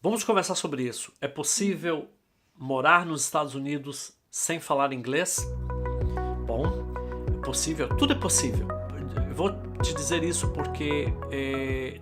Vamos conversar sobre isso. É possível morar nos Estados Unidos sem falar inglês? Bom, é possível, tudo é possível. Eu vou te dizer isso porque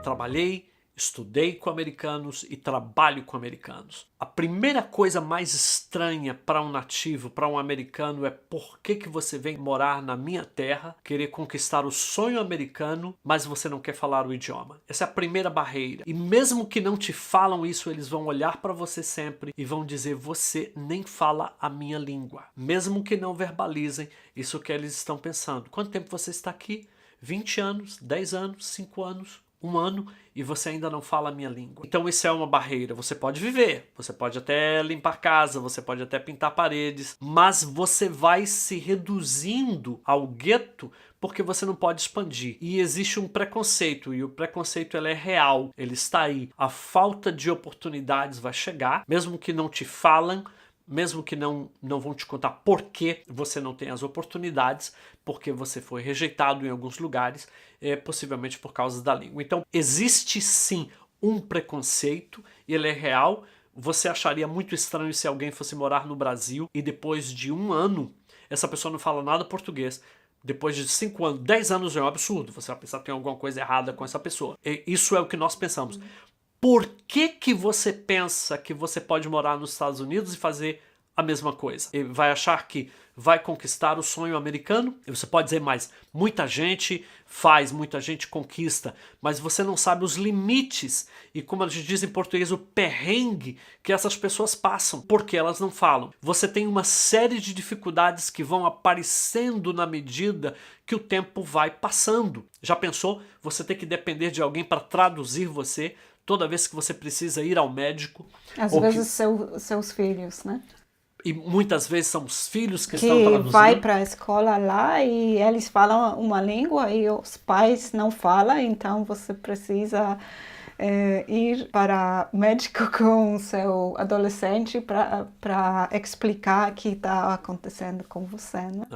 trabalhei, estudei com americanos e trabalho com americanos. A primeira coisa mais estranha para um nativo, para um americano, é por que você vem morar na minha terra, querer conquistar o sonho americano, mas você não quer falar o idioma. Essa é a primeira barreira. E mesmo que não te falam isso, eles vão olhar para você sempre e vão dizer: você nem fala a minha língua. Mesmo que não verbalizem, isso que eles estão pensando. Quanto tempo você está aqui? 20 anos, 10 anos, 5 anos, 1 ano, e você ainda não fala a minha língua. Então isso é uma barreira. Você pode viver, você pode até limpar casa, você pode até pintar paredes, mas você vai se reduzindo ao gueto porque você não pode expandir. E existe um preconceito, e o preconceito ele é real, ele está aí. A falta de oportunidades vai chegar, mesmo que não te falam, mesmo que não vão te contar por que você não tem as oportunidades, porque você foi rejeitado em alguns lugares, possivelmente por causa da língua. Então, existe sim um preconceito, e ele é real. Você acharia muito estranho se alguém fosse morar no Brasil e depois de 1 ano, essa pessoa não fala nada português. Depois de 5 anos, 10 anos é um absurdo. Você vai pensar que tem alguma coisa errada com essa pessoa. E isso é o que nós pensamos. Por que você pensa que você pode morar nos Estados Unidos e fazer a mesma coisa? E vai achar que vai conquistar o sonho americano? E você pode dizer mais, muita gente faz, muita gente conquista, mas você não sabe os limites e, como a gente diz em português, o perrengue que essas pessoas passam, porque elas não falam. Você tem uma série de dificuldades que vão aparecendo na medida que o tempo vai passando. Já pensou? Você ter que depender de alguém para traduzir você toda vez que você precisa ir ao médico. Às vezes seus filhos, né? E muitas vezes são os filhos que estão Que vai traduzindo. para a escola lá e eles falam uma língua e os pais não falam, então você precisa ir para médico com seu adolescente para explicar o que está acontecendo com você, né?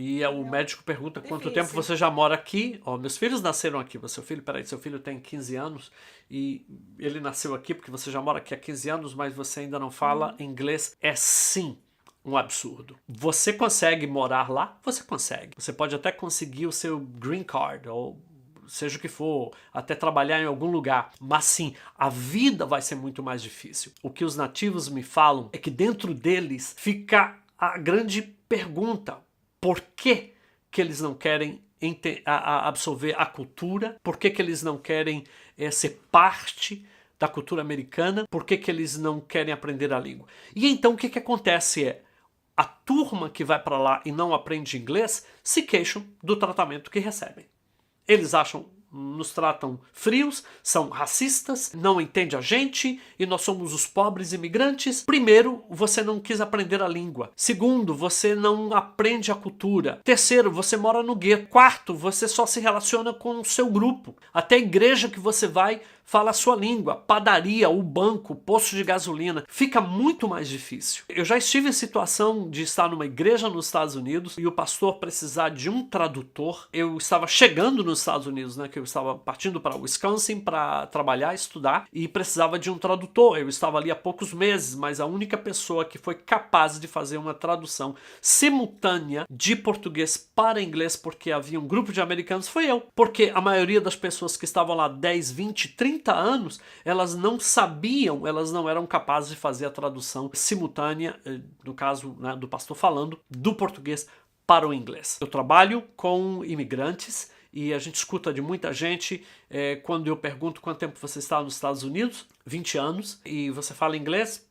E o médico pergunta quanto tempo Difícil. você já mora aqui. Meus filhos nasceram aqui. Seu filho tem 15 anos e ele nasceu aqui porque você já mora aqui há 15 anos, mas você ainda não fala inglês. É sim um absurdo. Você consegue morar lá? Você consegue. Você pode até conseguir o seu green card ou seja o que for, até trabalhar em algum lugar. Mas sim, a vida vai ser muito mais difícil. O que os nativos me falam é que dentro deles fica a grande pergunta: por que eles não querem absorver a cultura? Por que eles não querem ser parte da cultura americana? Por que eles não querem aprender a língua? E então o que acontece é, a turma que vai para lá e não aprende inglês se queixam do tratamento que recebem. Eles nos tratam frios, são racistas, não entendem a gente e nós somos os pobres imigrantes. Primeiro, você não quis aprender a língua. Segundo, você não aprende a cultura. Terceiro, você mora no gueto. Quarto, você só se relaciona com o seu grupo. Até a igreja que você vai fala a sua língua. Padaria, o banco, posto de gasolina. Fica muito mais difícil. Eu já estive em situação de estar numa igreja nos Estados Unidos e o pastor precisar de um tradutor. Eu estava chegando nos Estados Unidos, né? Que eu estava partindo para Wisconsin para trabalhar, estudar e precisava de um tradutor. Eu estava ali há poucos meses, mas a única pessoa que foi capaz de fazer uma tradução simultânea de português para inglês, porque havia um grupo de americanos, foi eu. Porque a maioria das pessoas que estavam lá 10, 20, 30 anos, elas não sabiam, elas não eram capazes de fazer a tradução simultânea, no caso, né, do pastor falando, do português para o inglês. Eu trabalho com imigrantes e a gente escuta de muita gente quando eu pergunto quanto tempo você está nos Estados Unidos, 20 anos, e você fala inglês,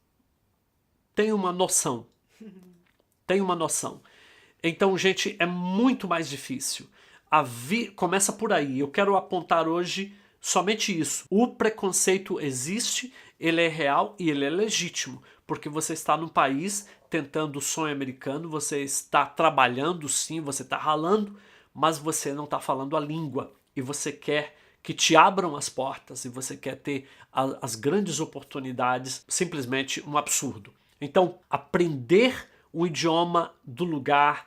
tem uma noção. Tem uma noção. Então, gente, é muito mais difícil. Começa por aí. Eu quero apontar hoje somente isso. O preconceito existe, ele é real e ele é legítimo, porque você está num país tentando o sonho americano, você está trabalhando sim, você está ralando, mas você não está falando a língua e você quer que te abram as portas e você quer ter as grandes oportunidades, simplesmente um absurdo. Então, aprender o idioma do lugar,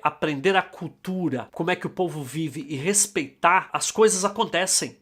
aprender a cultura, como é que o povo vive e respeitar, as coisas acontecem.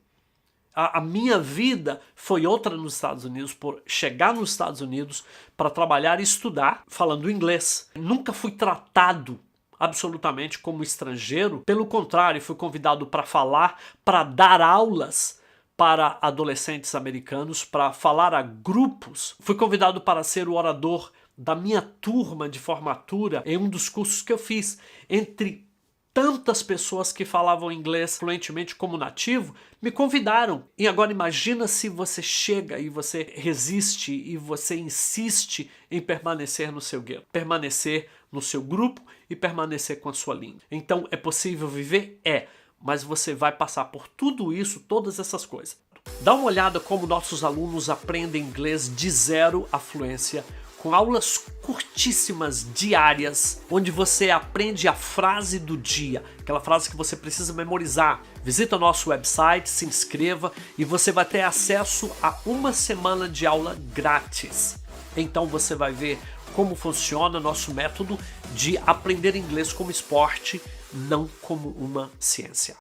A minha vida foi outra nos Estados Unidos, por chegar nos Estados Unidos para trabalhar e estudar falando inglês. Nunca fui tratado absolutamente como estrangeiro. Pelo contrário, fui convidado para falar, para dar aulas para adolescentes americanos, para falar a grupos. Fui convidado para ser o orador da minha turma de formatura em um dos cursos que eu fiz. Entre tantas pessoas que falavam inglês fluentemente como nativo, me convidaram. E agora imagina se você chega e você resiste e você insiste em permanecer no seu gueto, permanecer no seu grupo e permanecer com a sua língua. Então, é possível viver? É. Mas você vai passar por tudo isso, todas essas coisas. Dá uma olhada como nossos alunos aprendem inglês de zero à fluência, com aulas curtíssimas, diárias, onde você aprende a frase do dia, aquela frase que você precisa memorizar. Visita o nosso website, se inscreva e você vai ter acesso a uma semana de aula grátis. Então você vai ver como funciona nosso método de aprender inglês como esporte, não como uma ciência.